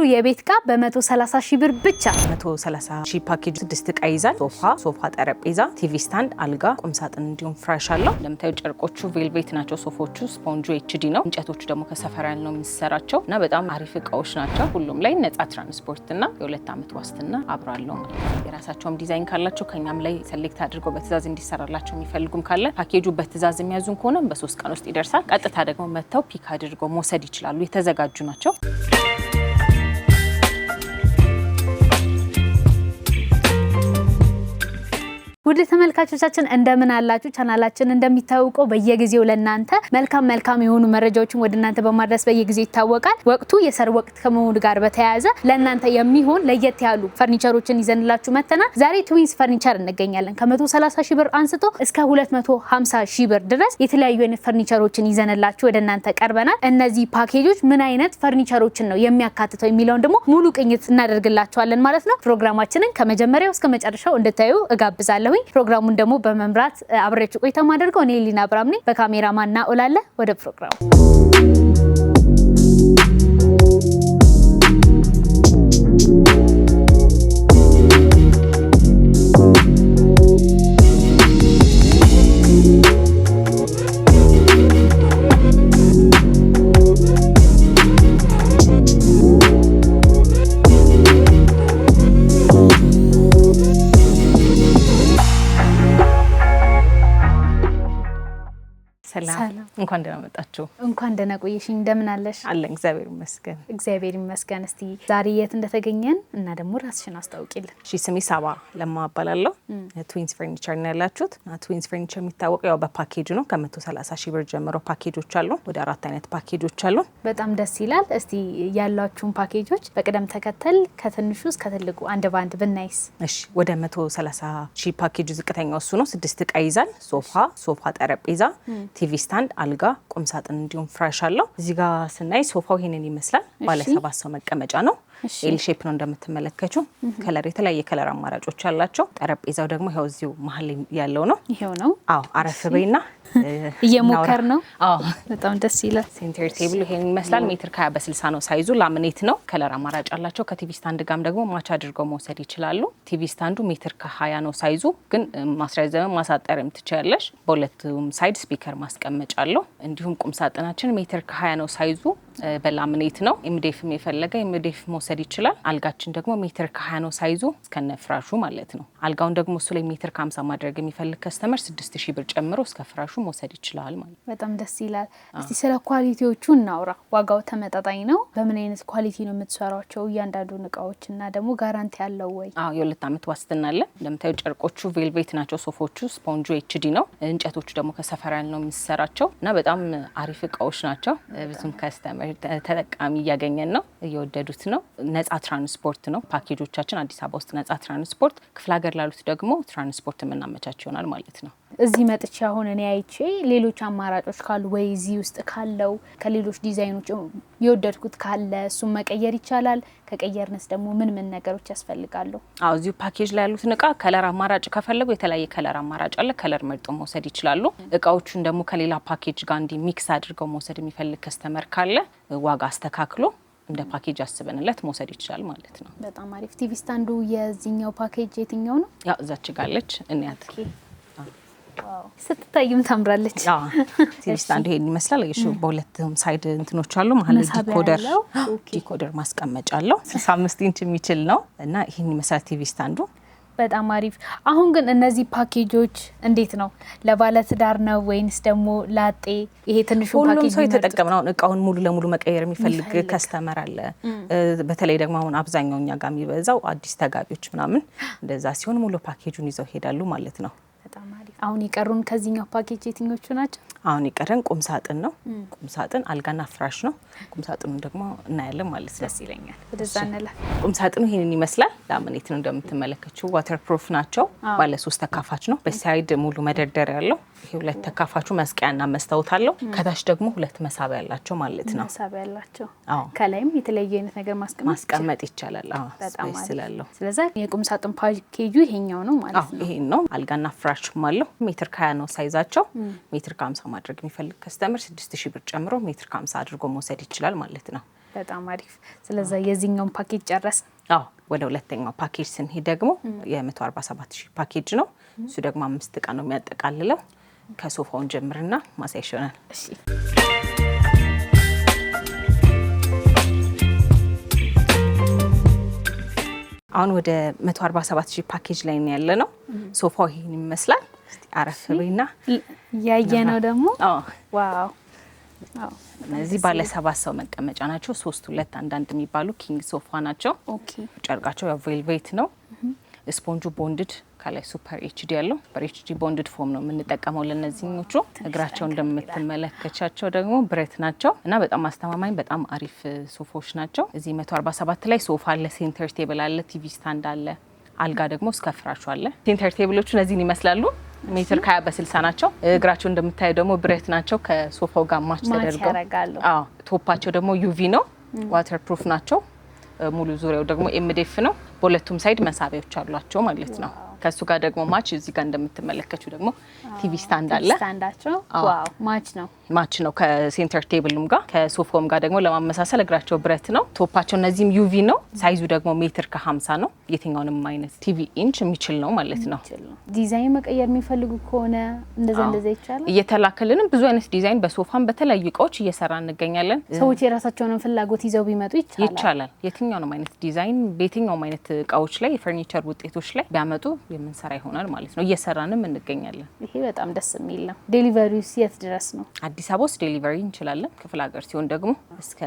የቤት ዕቃ በ130 ሺህ ብር ብቻ 130 ሺህ ፓኬጅ 6 ዕቃ ይዛል። ሶፋ፣ ጠረጴዛ፣ ቲቪ ስታንድ፣ አልጋ፣ ቁም ሳጥን እንዲሁም ፍራሽ አለው። እንደምታዩ ጨርቆቹ ቬልቬት ናቸው። ሶፎቹ ስፖንጁ ኤችዲ ነው። እንጨቶቹ ደግሞ ከሰፈራል ነው የሚሰራቸው እና በጣም አሪፍ ዕቃዎች ናቸው። ሁሉም ላይ ነፃ ትራንስፖርትና የ2 ዓመት ዋስትና አብራለው ማለት ነው። የራሳቸውም ዲዛይን ካላቸው ከኛም ላይ ሰሌክት አድርገው በትዕዛዝ እንዲሰራላቸው የሚፈልጉም ካለ ፓኬጁ በትዕዛዝ የሚያዙን ከሆነ በ3 ቀን ውስጥ ይደርሳል። ቀጥታ ደግሞ መተው ፒክ አድርገው መውሰድ ይችላሉ። የተዘጋጁ ናቸው። ውድ ተመልካቾቻችን እንደምን አላችሁ? ቻናላችን እንደሚታወቀው በየጊዜው ለእናንተ መልካም የሆኑ መረጃዎችን ወደ እናንተ በማድረስ በየጊዜው ይታወቃል። ወቅቱ የሰርግ ወቅት ከመሆኑ ጋር በተያያዘ ለእናንተ የሚሆን ለየት ያሉ ፈርኒቸሮችን ይዘንላችሁ መተናል። ዛሬ ትዊንስ ፈርኒቸር እንገኛለን። ከ130 ሺህ ብር አንስቶ እስከ 250 ሺህ ብር ድረስ የተለያዩ አይነት ፈርኒቸሮችን ይዘንላችሁ ወደ እናንተ ቀርበናል። እነዚህ ፓኬጆች ምን አይነት ፈርኒቸሮችን ነው የሚያካትተው የሚለውን ደግሞ ሙሉ ቅኝት እናደርግላችኋለን ማለት ነው። ፕሮግራማችንን ከመጀመሪያው እስከ መጨረሻው እንድታዩ እጋብዛለሁ። ፕሮግራሙን ደግሞ በመምራት አብሬያችሁ ቆይታ ማድረገው እኔ ሊና አብራም ነኝ። በካሜራማን ናኦላለ ወደ ፕሮግራሙ እንኳን ደህና መጣችሁ። እንኳን ደህና ቆየሽኝ። እንደምን አለሽ? አለን እግዚአብሔር ይመስገን። እግዚአብሔር ይመስገን። እስቲ ዛሬ የት እንደተገኘን እና ደግሞ ራስሽን አስተዋውቂልን። እሺ፣ ስሜ ሳባ ለማ እባላለሁ። ትዊንስ ፈርኒቸር ነው ያላችሁት። ትዊንስ ፈርኒቸር የሚታወቀው ያው በፓኬጅ ነው። ከ130 ሺህ ብር ጀምሮ ፓኬጆች አሉ። ወደ 4 አይነት ፓኬጆች አሉ። በጣም ደስ ይላል። እስቲ ያላችሁን ፓኬጆች በቅደም ተከተል ከትንሹ እስከ ትልቁ አንድ ባንድ ብናይስ? እሺ፣ ወደ 130 ሺህ ፓኬጅ ዝቅተኛው እሱ ነው። 6 ዕቃ ይዛል። ሶፋ፣ ጠረጴዛ፣ ቲቪ ስታንድ፣ አልጋ፣ ቁም ሳጥን እንዲሁም ፍራሽ አለው። እዚህ ጋር ስናይ ሶፋው ይሄንን ይመስላል። ባለ 7 ሰው መቀመጫ ነው። ኤል ሼፕ ነው እንደምትመለከቱ። ከለር የተለያየ ከለር አማራጮች አላቸው። ጠረጴዛው ደግሞ ይሄው እዚሁ መሀል ያለው ነው። ይሄው ነው። አዎ፣ አረፍ በይና እየሞከር ነው። አዎ፣ በጣም ደስ ይላል። ሴንተር ቴብል ይሄን ይመስላል። ሜትር ከ20 በ60 ነው ሳይዙ። ላሚኔት ነው። ከለር አማራጭ አላቸው። ከቲቪ ስታንድ ጋርም ደግሞ ማች አድርገው መውሰድ ይችላሉ። ቲቪ ስታንዱ ሜትር ከ20 ነው ሳይዙ፣ ግን ማስረዘም ማሳጠርም ትችያለሽ። በሁለቱም ሳይድ ስፒከር ማስቀመጫ አለው። እንዲሁም ቁም ሳጥናችን ሜትር ከ20 ነው ሳይዙ፣ በላሚኔት ነው። ኤምዲኤፍም የፈለገ ኤምዲኤፍ መውሰድ ይችላል። አልጋችን ደግሞ ሜትር ከ20 ነው ሳይዙ እስከነ ፍራሹ ማለት ነው። አልጋውን ደግሞ እሱ ላይ ሜትር ከ50 ማድረግ የሚፈልግ ከስተመር 6000 ብር ጨምሮ እስከ ፍራሹ መውሰድ ይችላል ማለት ነው። በጣም ደስ ይላል። እስቲ ስለ ኳሊቲዎቹ እናውራ። ዋጋው ተመጣጣኝ ነው? በምን አይነት ኳሊቲ ነው የምትሰሯቸው እያንዳንዱን እቃዎች እና ደግሞ ጋራንቲ ያለው ወይ? አዎ፣ የ2 ዓመት ዋስትና አለ። እንደምታዩ ጨርቆቹ ቬልቬት ናቸው። ሶፎቹ ስፖንጁ ኤችዲ ነው። እንጨቶቹ ደግሞ ከሰፈራል ነው የሚሰራቸው እና በጣም አሪፍ እቃዎች ናቸው። ብዙም ከስተመር ተጠቃሚ እያገኘን ነው፣ እየወደዱት ነው። ነፃ ትራንስፖርት ነው ፓኬጆቻችን። አዲስ አበባ ውስጥ ነፃ ትራንስፖርት፣ ክፍለ ሀገር ላሉት ደግሞ ትራንስፖርት የምናመቻቸው ይሆናል ማለት ነው። እዚህ መጥቼ አሁን እኔ አይቼ ሌሎች አማራጮች ካሉ ወይ እዚህ ውስጥ ካለው ከሌሎች ዲዛይኖች የወደድኩት ካለ እሱን መቀየር ይቻላል? ከቀየርነስ ደግሞ ምን ነገሮች ያስፈልጋሉ? አዎ፣ እዚሁ ፓኬጅ ላይ ያሉትን እቃ ከለር አማራጭ ከፈለጉ የተለያየ ከለር አማራጭ አለ። ከለር መርጦ መውሰድ ይችላሉ። እቃዎቹን ደግሞ ከሌላ ፓኬጅ ጋር እንዲ ሚክስ አድርገው መውሰድ የሚፈልግ ከስተመር ካለ ዋጋ አስተካክሎ እንደ ፓኬጅ አስበንለት መውሰድ ይችላል ማለት ነው። በጣም አሪፍ። ቲቪ ስታንዱ የዚህኛው ፓኬጅ የትኛው ነው? ያው እዛች ጋለች እንያት። ስትታይም ታምራለች። ቲቪ ስታንዱ ይሄን ይመስላል። እሺ፣ በሁለቱም ሳይድ እንትኖች አሉ። መሀል ዲኮደር ማስቀመጫ አለው። 65 ኢንች የሚችል ነው እና ይሄን ይመስላል ቲቪ ስታንዱ። በጣም አሪፍ። አሁን ግን እነዚህ ፓኬጆች እንዴት ነው? ለባለትዳር ነው ወይንስ ደግሞ ላጤ? ይሄ ትንሹ ፓኬጅ ሁሉም ሰው የተጠቀመው ነው። እቃውን ሙሉ ለሙሉ መቀየር የሚፈልግ ከስተመር አለ። በተለይ ደግሞ አሁን አብዛኛው እኛ ጋር የሚበዛው አዲስ ተጋቢዎች ምናምን እንደዛ ሲሆን ሙሉ ፓኬጁን ይዘው ሄዳሉ ማለት ነው። በጣም አሪፍ። አሁን የቀሩን ከዚህኛው ፓኬጅ የትኞቹ ናቸው? አሁን የቀረን ቁም ሳጥን ነው። ቁም ሳጥን፣ አልጋና ፍራሽ ነው። ቁም ሳጥኑ ደግሞ እናያለን ማለት ነው። ደስ ይለኛል። ወደዛ እንላለን። ቁም ሳጥኑ ይሄንን ይመስላል። ላሚኔት ነው እንደምትመለከቱት። ዋተር ፕሩፍ ናቸው። ባለ 3 ተካፋች ነው። በሳይድ ሙሉ መደርደሪያ ያለው። ይሄ 2 ተካፋቹ መስቀያና መስታወት አለው። ከታች ደግሞ 2 መሳቢያ ያላቸው ማለት ነው። መሳቢያ ያላቸው። ከላይም የተለያየ አይነት ነገር ማስቀመጥ ይቻላል። አዎ፣ ስፔስ ስላለው። ስለዚህ የቁም ሳጥን ፓኬጁ ይሄኛው ነው ማለት ነው። ይሄን ነው። አልጋና ፍራሽም አለው። ሜትር ከ20 ነው ሳይዛቸው። ሜትር ከ50 ማድረግ የሚፈልግ ከስተመር 6000 ብር ጨምሮ ሜትር ከ50 አድርጎ መውሰድ ይችላል ማለት ነው። በጣም አሪፍ። ስለዚህ የዚህኛውን ፓኬጅ ጨረስ? አዎ ወደ ሁለተኛው ፓኬጅ ስንሄድ ደግሞ የ147,000 ፓኬጅ ነው። እሱ ደግሞ 5 እቃ ነው የሚያጠቃልለው። ከሶፋውን ጀምርና ማሳይሽ ይሆናል። እሺ አሁን ወደ 147,000 ፓኬጅ ላይ ነው ያለ ነው። ሶፋው ይሄን ይመስላል። አረፍ በይና ያየነው ደግሞ ዋው እነዚህ ባለ 7 ሰው መቀመጫ ናቸው። 3 2 አንዳንድ የሚባሉ ኪንግ ሶፋ ናቸው። ኦኬ ጨርቃቸው ያው ቬልቬት ነው። ስፖንጁ ቦንድድ ከላይ ሱፐር ኤችዲ ያለው በኤችዲ ቦንድድ ፎም ነው የምንጠቀመው ለነዚህኞቹ። እግራቸው እንደምትመለከቻቸው ደግሞ ብረት ናቸው እና በጣም አስተማማኝ በጣም አሪፍ ሶፋዎች ናቸው። እዚህ 147 ላይ ሶፋ አለ፣ ሴንተር ቴብል አለ፣ ቲቪ ስታንድ አለ፣ አልጋ ደግሞ እስከ ፍራሹ አለ። ሴንተር ቴብሎቹ እነዚህን ይመስላሉ። ሜትር ከ20 በ60 ናቸው። እግራቸው እንደምታዩ ደግሞ ብረት ናቸው ከሶፋው ጋር ማች ተደርገው። አዎ ቶፓቸው ደግሞ ዩቪ ነው፣ ዋተር ፕሩፍ ናቸው። ሙሉ ዙሪያው ደግሞ ኤምዲኤፍ ነው። በሁለቱም ሳይድ መሳቢያዎች አሏቸው ማለት ነው። ከሱ ጋር ደግሞ ማች እዚህ ጋር እንደምትመለከቱ ደግሞ ቲቪ ስታንድ አለ። ስታንዳቸው ዋው ማች ነው ከሴንተር ቴብሉም ጋር ከሶፋውም ጋር ደግሞ ለማመሳሰል እግራቸው ብረት ነው። ቶፓቸው እነዚህም ዩቪ ነው። ሳይዙ ደግሞ ሜትር ከ50 ነው። የትኛውንም አይነት ቲቪ ኢንች የሚችል ነው ማለት ነው። ዲዛይን መቀየር የሚፈልጉ ከሆነ እንደዛ ይቻላል። እየተላከልንም ብዙ አይነት ዲዛይን በሶፋም በተለያዩ እቃዎች እየሰራ እንገኛለን። ሰዎች የራሳቸውን ፍላጎት ይዘው ቢመጡ ይቻላል። የትኛውንም አይነት ዲዛይን በየትኛውም አይነት እቃዎች ላይ የፈርኒቸር ውጤቶች ላይ ቢያመጡ የምንሰራ ይሆናል ማለት ነው። እየሰራንም እንገኛለን። ይሄ በጣም ደስ የሚል ነው። ዴሊቨሪው የት ድረስ ነው? አዲስ አበባ ውስጥ ዴሊቨሪ እንችላለን። ክፍለ ሀገር ሲሆን ደግሞ እስከ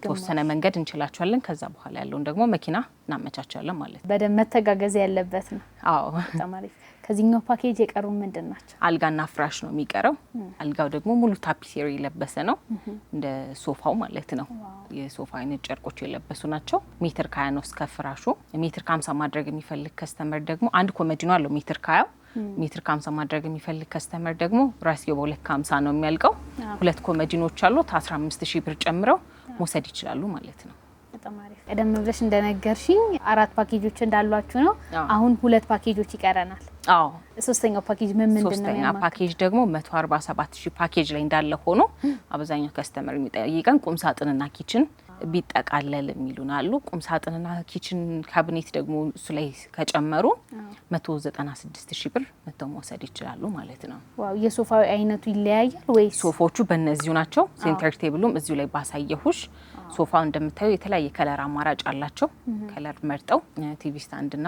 ተወሰነ መንገድ እንችላቸዋለን። ከዛ በኋላ ያለውን ደግሞ መኪና እናመቻቻለን ማለት ነው። በደንብ መተጋገዝ ያለበት ነው። አዎ በጣም አሪፍ። ከዚህኛው ፓኬጅ የቀሩ ምንድን ናቸው? አልጋና ፍራሽ ነው የሚቀረው። አልጋው ደግሞ ሙሉ ታፒሴሪ የለበሰ ነው፣ እንደ ሶፋው ማለት ነው። የሶፋ አይነት ጨርቆች የለበሱ ናቸው። ሜትር ከ20 ነው እስከ ፍራሹ። ሜትር ከ50 ማድረግ የሚፈልግ ከስተመር ደግሞ አንድ ኮመዲኖ አለው ሜትር ከ20 ሜትር ከ50 ማድረግ የሚፈልግ ከስተመር ደግሞ ራስየው በ2 ከ50 ነው የሚያልቀው። 2 ኮመዲኖች አሉት። 15,000 ብር ጨምረው መውሰድ ይችላሉ ማለት ነው። በጣም አሪፍ። ቀደም ብለሽ እንደነገርሽኝ 4 ፓኬጆች እንዳሏችሁ ነው። አሁን 2 ፓኬጆች ይቀረናል። አዎ ሶስተኛው ፓኬጅ ምን ምንድነው? ሶስተኛ ፓኬጅ ደግሞ 147,000 ፓኬጅ ላይ እንዳለ ሆኖ አብዛኛው ከስተመር የሚጠይቀን ቁም ሳጥንና ኪችን ቢጠቃለል የሚሉን አሉ። ቁም ሳጥንና ኪችን ካቢኔት ደግሞ እሱ ላይ ከጨመሩ 196,000 ብር መተው መውሰድ ይችላሉ ማለት ነው። ዋው! የሶፋው አይነቱ ይለያያል ወይስ? ሶፋዎቹ በእነዚሁ ናቸው። ሴንተር ቴብሉም እዚሁ ላይ ባሳየሁሽ። ሶፋው እንደምታዩ የተለያየ ከለር አማራጭ አላቸው። ከለር መርጠው ቲቪ ስታንድና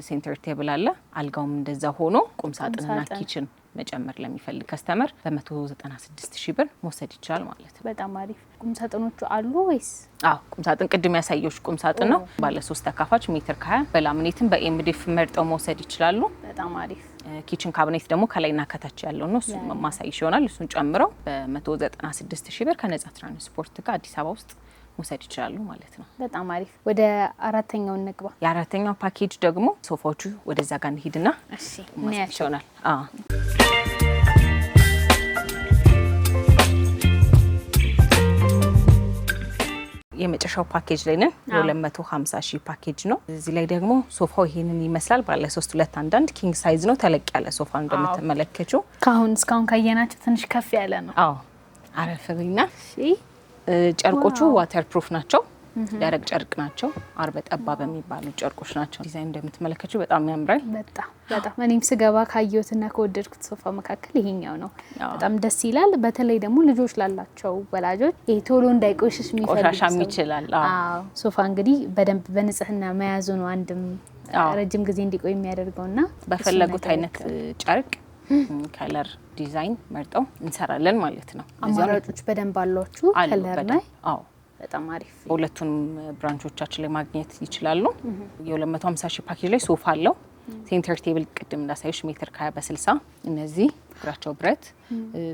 ሴንተር ቴብል አለ። አልጋውም እንደዛ ሆኖ ቁም ሳጥንና ኪችን መጨመር ለሚፈልግ ከስተመር በ196,000 ብር መውሰድ ይችላል ማለት ነው። በጣም አሪፍ። ቁም ሳጥኖቹ አሉ ወይስ? አዎ ቁም ሳጥን ቅድም ያሳየሁሽ ቁም ሳጥን ነው። ባለ 3 ተካፋች ሜትር ከ20 በላሚኔትም በኤምዲኤፍ መርጠው መውሰድ ይችላሉ። በጣም አሪፍ። ኪችን ካቢኔት ደግሞ ከላይና ከታች ያለው ነው። እሱ ማሳይሽ ይሆናል። እሱን ጨምረው በ196,000 ብር ከነጻ ትራንስፖርት ጋር አዲስ አበባ ውስጥ መውሰድ ይችላሉ ማለት ነው። በጣም አሪፍ። ወደ አራተኛው እንግባ። የአራተኛው ፓኬጅ ደግሞ ሶፋዎቹ ወደዛ ጋር እንሂድና እሺ ማሳይሽ ይሆናል። የመጨረሻው ፓኬጅ ላይ ነን። የ250,000 ፓኬጅ ነው። እዚህ ላይ ደግሞ ሶፋው ይሄንን ይመስላል። ባለ 3 2 አንዳንድ ኪንግ ሳይዝ ነው። ተለቅ ያለ ሶፋ እንደምትመለከቹ እስካሁን ካየናቸው ትንሽ ከፍ ያለ ነው። አዎ አረፍ በይና። ጨርቆቹ ዋተር ፕሩፍ ናቸው። ደረቅ ጨርቅ ናቸው። አርበ ጠባብ የሚባሉ ጨርቆች ናቸው። ዲዛይን እንደምትመለከቹ በጣም ያምራል። በጣም እኔም ስገባ ካየሁትና ከወደድኩት ሶፋ መካከል ይሄኛው ነው። በጣም ደስ ይላል። በተለይ ደግሞ ልጆች ላላቸው ወላጆች ይሄ ቶሎ እንዳይቆሽሽ ቆሻሻም ይችላል። አዎ ሶፋ እንግዲህ በደንብ በንጽህና መያዙ ነው አንድም ረጅም ጊዜ እንዲቆይ የሚያደርገውና በፈለጉት አይነት ጨርቅ ከለር ዲዛይን መርጠው እንሰራለን ማለት ነው። አማራጮች በደንብ አሏችሁ ከለር ላይ? አዎ በጣም አሪፍ። ሁለቱንም ብራንቾቻችን ላይ ማግኘት ይችላሉ። የ250,000 ፓኬጅ ላይ ሶፋ አለው። ሴንተር ቴብል ቅድም እንዳሳይሽ ሜትር ከ20 በ60 እነዚህ እግራቸው ብረት።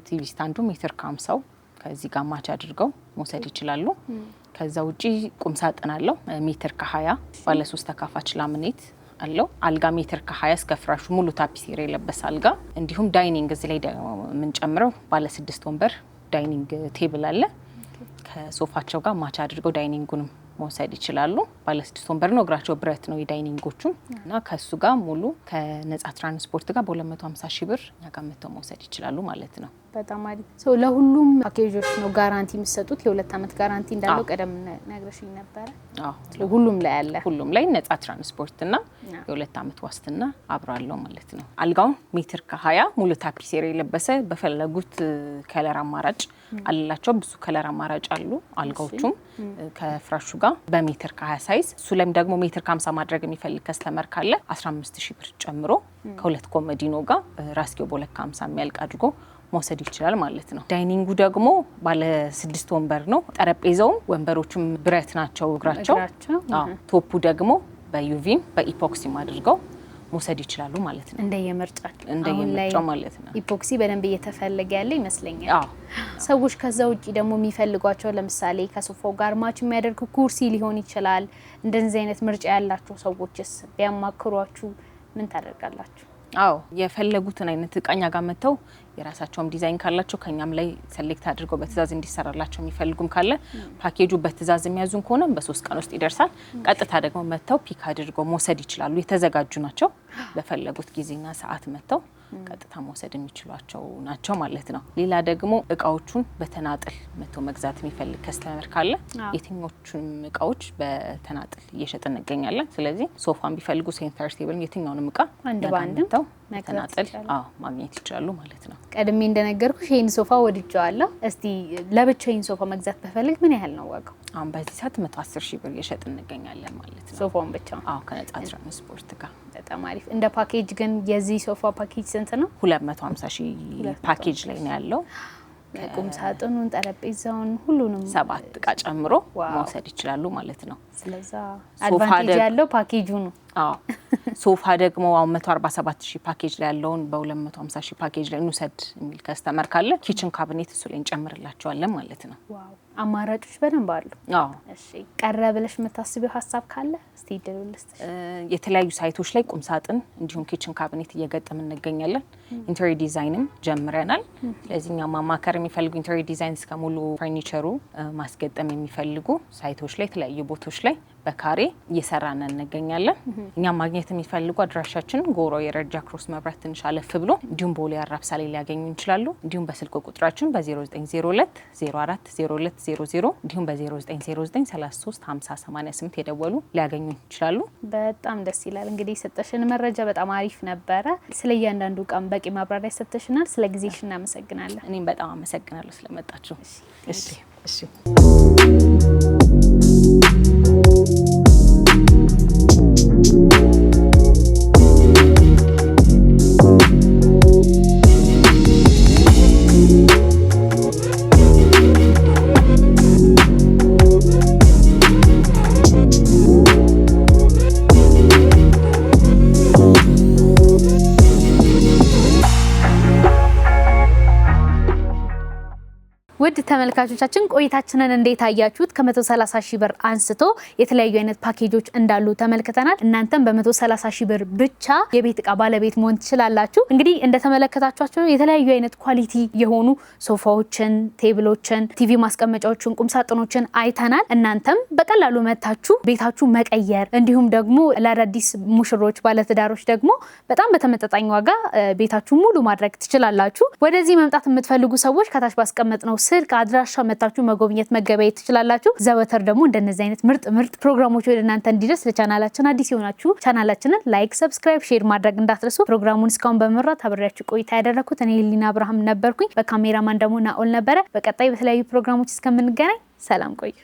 ቲቪ ስታንዱ ሜትር ከ50 ከዚህ ጋር ማች አድርገው መውሰድ ይችላሉ። ከዛ ውጪ ቁም ሳጥን አለው ሜትር ከ20 ባለ 3 ተካፋች ላሚኔት አለው። አልጋ ሜትር ከ20 እስከ ፍራሹ ሙሉ ታፒሴሪ የለበሰ አልጋ። እንዲሁም ዳይኒንግ እዚህ ላይ የምንጨምረው ባለ 6 ወንበር ዳይኒንግ ቴብል አለ። ከሶፋቸው ጋር ማች አድርገው ዳይኒንጉንም መውሰድ ይችላሉ። ባለ 6 ወንበር ነው፣ እግራቸው ብረት ነው የዳይኒንጎቹ እና ከሱ ጋር ሙሉ ከነጻ ትራንስፖርት ጋር በ250 ሺህ ብር እኛ ጋር መተው መውሰድ ይችላሉ ማለት ነው። በጣም አሪፍ። ለሁሉም ፓኬጆች ነው ጋራንቲ የሚሰጡት? የ2 አመት ጋራንቲ እንዳለው ቀደም ነግረሽኝ ነበር። ሁሉም ላይ አለ። ሁሉም ላይ ነጻ ትራንስፖርት እና የ2 አመት ዋስትና አብራለው ማለት ነው። አልጋውን ሜትር ከ20 ሙሉ ታፒሴሪ የለበሰ በፈለጉት ከለር አማራጭ አላቸው። ብዙ ከለር አማራጭ አሉ አልጋዎቹም ከፍራሹ ጋር በሜትር ከ20 ሳይዝ። እሱ ላይም ደግሞ ሜትር ከ50 ማድረግ የሚፈልግ ከስተመር ካለ 15000 ብር ጨምሮ ከሁለት ኮመዲኖ ጋር ራስጌው በ250 የሚያልቅ አድርጎ መውሰድ ይችላል ማለት ነው። ዳይኒንጉ ደግሞ ባለ 6 ወንበር ነው። ጠረጴዛው ወንበሮቹም ብረት ናቸው እግራቸው። ቶፑ ደግሞ በዩቪም በኢፖክሲም አድርገው መውሰድ ይችላሉ ማለት ነው። እንደየምርጫው ማለት ነው። ኢፖክሲ በደንብ እየተፈለገ ያለ ይመስለኛል። ሰዎች ከዛ ውጪ ደግሞ የሚፈልጓቸው ለምሳሌ ከሶፋው ጋር ማች የሚያደርግ ኩርሲ ሊሆን ይችላል። እንደዚህ አይነት ምርጫ ያላቸው ሰዎችስ ቢያማክሯችሁ ምን ታደርጋላችሁ? የፈለጉትን አይነት እቃኛ ጋር መተው የራሳቸውም ዲዛይን ካላቸው ከኛም ላይ ሴሌክት አድርገው በትዛዝ እንዲሰራላቸው የሚፈልጉም ካለ ፓኬጁ በትዛዝ የሚያዙን ከሆነ በ3 ቀን ውስጥ ይደርሳል። ቀጥታ ደግሞ መተው ፒክ አድርገው መውሰድ ይችላሉ። የተዘጋጁ ናቸው። በፈለጉት ጊዜና ሰዓት መተው ቀጥታ መውሰድ የሚችሏቸው ናቸው ማለት ነው። ሌላ ደግሞ እቃዎቹን በተናጥል መተው መግዛት የሚፈልግ ከስተመር ካለ የትኞቹም እቃዎች በተናጥል እየሸጥን እንገኛለን። ስለዚህ ሶፋን ቢፈልጉ ሴንተር ቴብል የትኛውንም እቃ አንድ ባንድ በተናጥል ማግኘት ይችላሉ ማለት ነው። ቀድሜ እንደነገርኩሽ ይሄን ሶፋ ወድጄዋለሁ። እስቲ ለብቻው ይሄን ሶፋ መግዛት በፈልግ ምን ያህል ነው ዋጋው? አሁን በዚህ ሰዓት 110 ሺህ ብር እየሸጥን እንገኛለን ማለት ነው። ሶፋውን ብቻ? ከነጻ ትራንስፖርት ጋር። በጣም አሪፍ። እንደ ፓኬጅ ግን የዚህ ሶፋ ፓኬጅ ስንት ነው? 250 ሺህ ፓኬጅ ላይ ነው ያለው። ቁም ሳጥኑን፣ ጠረጴዛውን ሁሉንም 7 እቃ ጨምሮ መውሰድ ይችላሉ ማለት ነው። ስለዛ አድቫንቴጅ ያለው ፓኬጁ ነው። ሶፋ ደግሞ 147 ሺህ ፓኬጅ ላይ ያለውን በ250 ሺህ ፓኬጅ ላይ እንውሰድ የሚል ከስተመር ካለ ኪችን ካቢኔት እሱ ላይ እንጨምርላቸዋለን ማለት ነው። ዋው አማራጮች በደንብ አሉ። እሺ ቀረ ብለሽ የምታስቢው ሀሳብ ካለ እስቲ ይደውልልሽ። የተለያዩ ሳይቶች ላይ ቁም ሳጥን እንዲሁም ኪችን ካቢኔት እየገጠምን እንገኛለን። ኢንተሪየር ዲዛይንም ጀምረናል። ስለዚህ እኛ ማማከር የሚፈልጉ ኢንተሪየር ዲዛይን እስከ ሙሉ ፈርኒቸሩ ማስገጠም የሚፈልጉ ሳይቶች ላይ የተለያዩ ቦታዎች ላይ በካሬ እየሰራን እንገኛለን። እኛ ማግኘት የሚፈልጉ አድራሻችን ጎሮ የረጃ ክሮስ መብራት ትንሽ አለፍ ብሎ እንዲሁም ቦሌ አራብሳ ላይ ሊያገኙ ይችላሉ። እንዲሁም በስልክ ቁጥራችን በ0902 04 0200 እንዲሁም በ0909 33 50 88 የደወሉ ሊያገኙ ይችላሉ። በጣም ደስ ይላል። እንግዲህ የሰጠሽን መረጃ በጣም አሪፍ ነበረ። ስለ እያንዳንዱ እቃም በቂ ማብራሪያ ሰጥተሽናል። ስለ ጊዜሽ እናመሰግናለን። እኔም በጣም አመሰግናለሁ ስለመጣችሁ። እሺ ውድ ተመልካቾቻችን ቆይታችንን እንዴት አያችሁት? ከ130 ሺህ ብር አንስቶ የተለያዩ አይነት ፓኬጆች እንዳሉ ተመልክተናል። እናንተም በ130 ሺህ ብር ብቻ የቤት እቃ ባለቤት መሆን ትችላላችሁ። እንግዲህ እንደተመለከታችኋቸው የተለያዩ አይነት ኳሊቲ የሆኑ ሶፋዎችን፣ ቴብሎችን፣ ቲቪ ማስቀመጫዎችን፣ ቁም ሳጥኖችን አይተናል። እናንተም በቀላሉ መታችሁ ቤታችሁ መቀየር እንዲሁም ደግሞ ለአዳዲስ ሙሽሮች ባለትዳሮች ደግሞ በጣም በተመጣጣኝ ዋጋ ቤታችሁ ሙሉ ማድረግ ትችላላችሁ። ወደዚህ መምጣት የምትፈልጉ ሰዎች ከታች ባስቀመጥነው ስልክ አድራሻ መታችሁ መጎብኘት መገበያየት ትችላላችሁ። ዘወትር ደግሞ እንደነዚህ አይነት ምርጥ ፕሮግራሞች ወደ እናንተ እንዲደርስ ለቻናላችን አዲስ የሆናችሁ ቻናላችንን ላይክ፣ ሰብስክራይብ፣ ሼር ማድረግ እንዳትረሱ። ፕሮግራሙን እስካሁን በመምራት አብሬያችሁ ቆይታ ያደረኩት እኔ ሊና አብርሃም ነበርኩኝ። በካሜራማን ደግሞ ናኦል ነበረ። በቀጣይ በተለያዩ ፕሮግራሞች እስከምንገናኝ ሰላም ቆዩ።